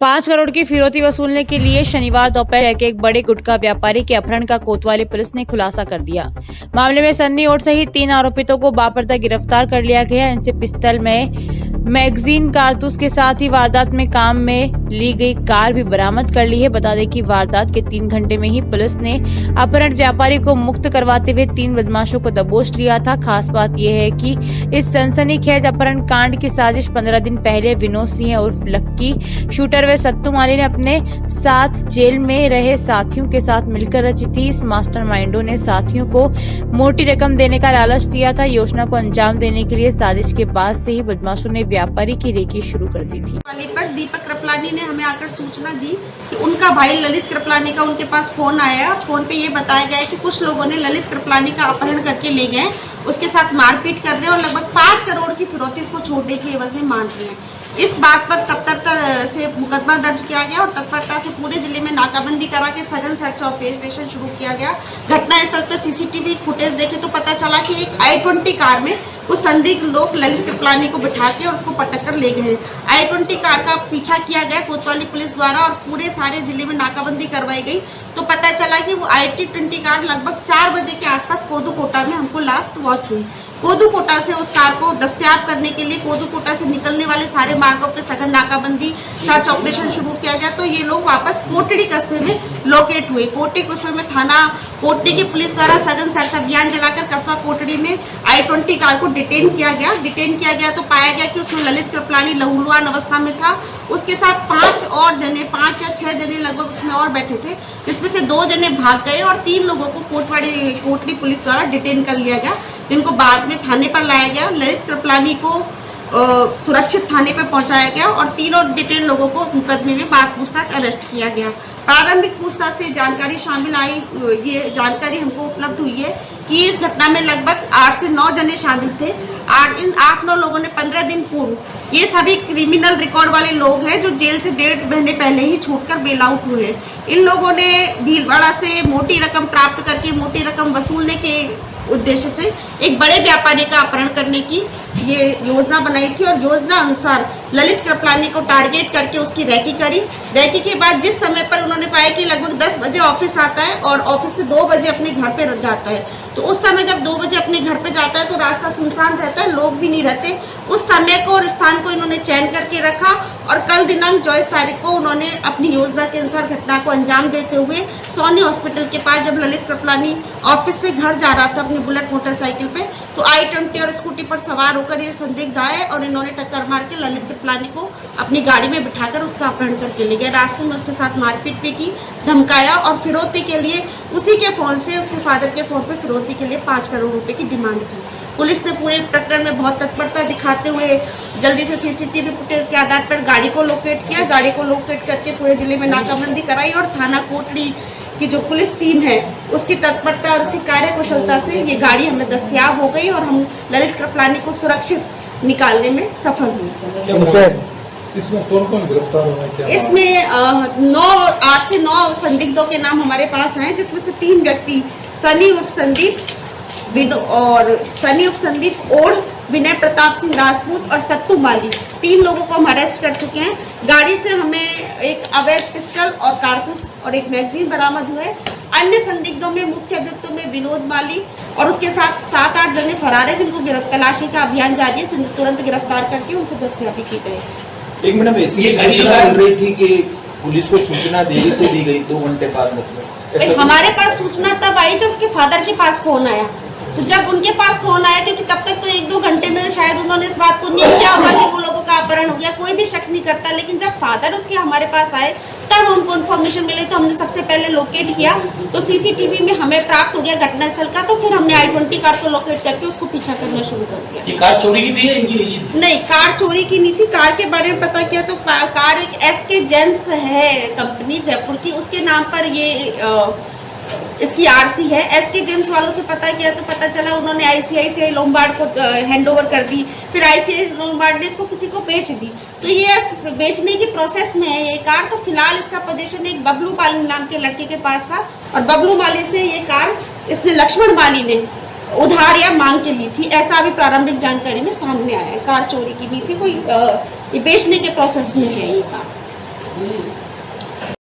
5 करोड़ की फिरौती वसूलने के लिए शनिवार दोपहर के एक बड़े गुटखा व्यापारी के अपहरण का कोतवाली पुलिस ने खुलासा कर दिया। मामले में सन्नी और सहित 3 आरोपितों को बापरता गिरफ्तार कर लिया गया। इनसे पिस्तल में मैगजीन कारतूस के साथ ही वारदात में काम में ली गई कार भी बरामद कर ली है। बता दें कि वारदात के 3 घंटे में ही पुलिस ने अपहरण व्यापारी को मुक्त करवाते हुए 3 बदमाशों को दबोच लिया था। खास बात यह है कि इस सनसनीखेज अपहरण कांड की साजिश 15 दिन पहले विनोद सिंह उर्फ लक्की शूटर व सत्तू माली ने अपने साथ जेल में रहे साथियों के साथ मिलकर रची थी। इस मास्टरमाइंडों ने साथियों को मोटी रकम देने का लालच दिया था। योजना को अंजाम देने के लिए साजिश के बाद से ही बदमाशों ने व्यापारी की रेकी शुरू कर दी थी। पर दीपक कृपलानी ने हमें आकर सूचना दी कि उनका भाई ललित कृपलानी का उनके पास फोन आया। फोन पे ये बताया गया कि कुछ लोगों ने ललित कृपलानी का अपहरण करके ले गए, उसके साथ मारपीट कर रहे हैं और लगभग 5 करोड़ की फिरौती इसको छोड़ने की एवज में मांग रहे हैं। इस बात पर तत्परता से मुकदमा दर्ज किया गया और तत्परता से पूरे जिले में नाकाबंदी करा के सघन सर्च ऑपरेशन शुरू किया गया। घटनास्थल पर सीसीटीवी फुटेज देखे तो पता चला कि एक i20 कार में कुछ संदिग्ध लोग ललित कृपलानी को बिठा के और उसको पटक कर ले गए। i20 कार का पीछा किया गया कोतवाली पुलिस द्वारा और पूरे सारे जिले में नाकाबंदी करवाई गई तो पता चला कि वो i20 कार लगभग 4 बजे के आसपास कोदूकोटा में हमको लास्ट वॉच हुई। कोदूकोटा से उस कार को दस्तयाब करने के लिए कोदूकोटा से निकलने वाले सारे मार्गों पर सघन नाकाबंदी सर्च ऑपरेशन शुरू किया गया तो ये लोग वापस कोटड़ी कस्बे में लोकेट हुए। कोटड़ी कस्बे में थाना कोटड़ी की पुलिस द्वारा सघन सर्च अभियान चलाकर कस्बा कोटड़ी में i20 कार को डिटेन किया गया तो पाया गया कि उसमें ललित कृपलानी लहूलुहान अवस्था में था। उसके साथ 5 या 6 जने लगभग उसमें और बैठे थे, जिसमें से 2 जने भाग गए और 3 लोगों को कोटड़ी पुलिस द्वारा डिटेन कर लिया गया, जिनको बाद में थाने पर लाया गया। ललित कृपलानी को सुरक्षित थाने पर पहुंचाया गया और 3 और डिटेन लोगों को मुकदमे में बाद पूछताछ अरेस्ट किया गया। प्रारंभिक पूछताछ से जानकारी शामिल आई, ये जानकारी हमको उपलब्ध हुई है कि इस घटना में लगभग 8 से 9 जने शामिल थे। इन 8-9 लोगों ने 15 दिन पूर्व ये सभी क्रिमिनल रिकॉर्ड वाले लोग हैं जो जेल से 1.5 महीने पहले ही छूटकर बेल आउट हुए। इन लोगों ने भीलवाड़ा से मोटी रकम प्राप्त करके मोटी रकम वसूलने के उद्देश्य से एक बड़े व्यापारी का अपहरण करने की ये योजना बनाई थी और योजना अनुसार ललित कृपलानी को टारगेट करके उसकी रैकी करी। रैकी के बाद जिस समय पर उन्होंने पाया कि लगभग 10 बजे ऑफिस आता है और ऑफिस से 2 बजे अपने घर पे जाता है, तो उस समय जब 2 बजे अपने घर पे जाता है तो रास्ता सुनसान रहता है, लोग भी नहीं रहते। उस समय को और स्थान को इन्होंने चयन करके रखा और कल दिनांक 24 तारीख को उन्होंने अपनी योजना के अनुसार घटना को अंजाम देते हुए सोनी हॉस्पिटल के पास जब ललित कृपलानी ऑफिस से घर जा रहा था अपनी बुलेट मोटरसाइकिल पे, तो i20 और स्कूटी पर सवार होकर ये संदिग्ध आए और इन्होंने टक्कर मार के ललित कृपलानी को अपनी गाड़ी में बिठाकर उसका अपहरण करके ले गए। रास्ते में उसके साथ मारपीट भी की, धमकाया और फिरौती के लिए उसी के फोन से उसके फादर के फोन पे फिरौती के लिए 5 करोड़ रुपए की डिमांड की। पुलिस ने पूरे प्रकरण में बहुत तत्परता दिखाते हुए जल्दी से सीसीटीवी फुटेज के आधार पर गाड़ी को लोकेट किया। गाड़ी को लोकेट करके पूरे जिले में नाकाबंदी कराई और थाना कोटड़ी की जो पुलिस टीम है उसकी तत्परता और उसकी कार्य कुशलता से ये गाड़ी हमें दस्तयाब हो गई और हम ललित कृपलानी को सुरक्षित निकालने में सफल हुए। इसमें कौन गिरफ्तार हुआ? इसमें 8 से 9 संदिग्धों के नाम हमारे पास हैं, जिसमें से 3 व्यक्ति सनी उर्फ संदीप ओढ़, विनय प्रताप सिंह राजपूत और सत्तू माली, 3 लोगों को हम अरेस्ट कर चुके हैं। गाड़ी से हमें एक अवैध पिस्टल और कारतूस और एक मैगजीन बरामद हुए। अन्य संदिग्धों में मुख्य अभियुक्तों में विनोद माली और उसके साथ 7-8 जने फरार है, जिनको तलाशी का अभियान जारी है, जिनको तुरंत गिरफ्तार करके उनसे दस्तयाबी की जाएगी। एक मिनट में ऐसी बोल रही थी कि पुलिस को सूचना देरी से दी गई 2 घंटे बाद, मतलब हमारे पास सूचना तब आई जब उसके फादर के पास फोन आया। तो जब उनके पास फोन आया, क्योंकि तब तक तो 1-2 घंटे में शायद उन्होंने इस बात को नहीं किया होगा कि वो लोगों का अपहरण हो गया, कोई भी शक नहीं करता। लेकिन जब फादर उसके हमारे पास आए तब हमको इन्फॉर्मेशन मिले तो हमने सबसे पहले लोकेट किया, तो सीसीटीवी में हमें प्राप्त हो गया घटनास्थल का, तो फिर हमने i20 कार को लोकेट करके उसको पीछा करना शुरू कर दिया। ये कार चोरी की थी या इनकी नहीं थी? नहीं, कार चोरी की नहीं थी। कार के बारे में पता किया तो कार एक SK जेम्स है कंपनी जयपुर की, उसके नाम पर ये इसकी RC है। SK जेम्स वालों से पता किया तो पता चला उन्होंने ICICI लोम्बार्ड को हैंडओवर कर दी, फिर ICICI लोम्बार्ड ने इसको किसी को बेच दी, तो ये बेचने की प्रोसेस में है ये कार। तो फिलहाल इसका पोजीशन एक बबलू माली नाम के लड़के के पास था और बबलू माली से ये कार इसने लक्ष्मण माली ने उधार या मांग के ली थी, ऐसा अभी प्रारंभिक जानकारी में सामने आया है। कार चोरी की नहीं थी, कोई ये बेचने के प्रोसेस में है ये कार। नहीं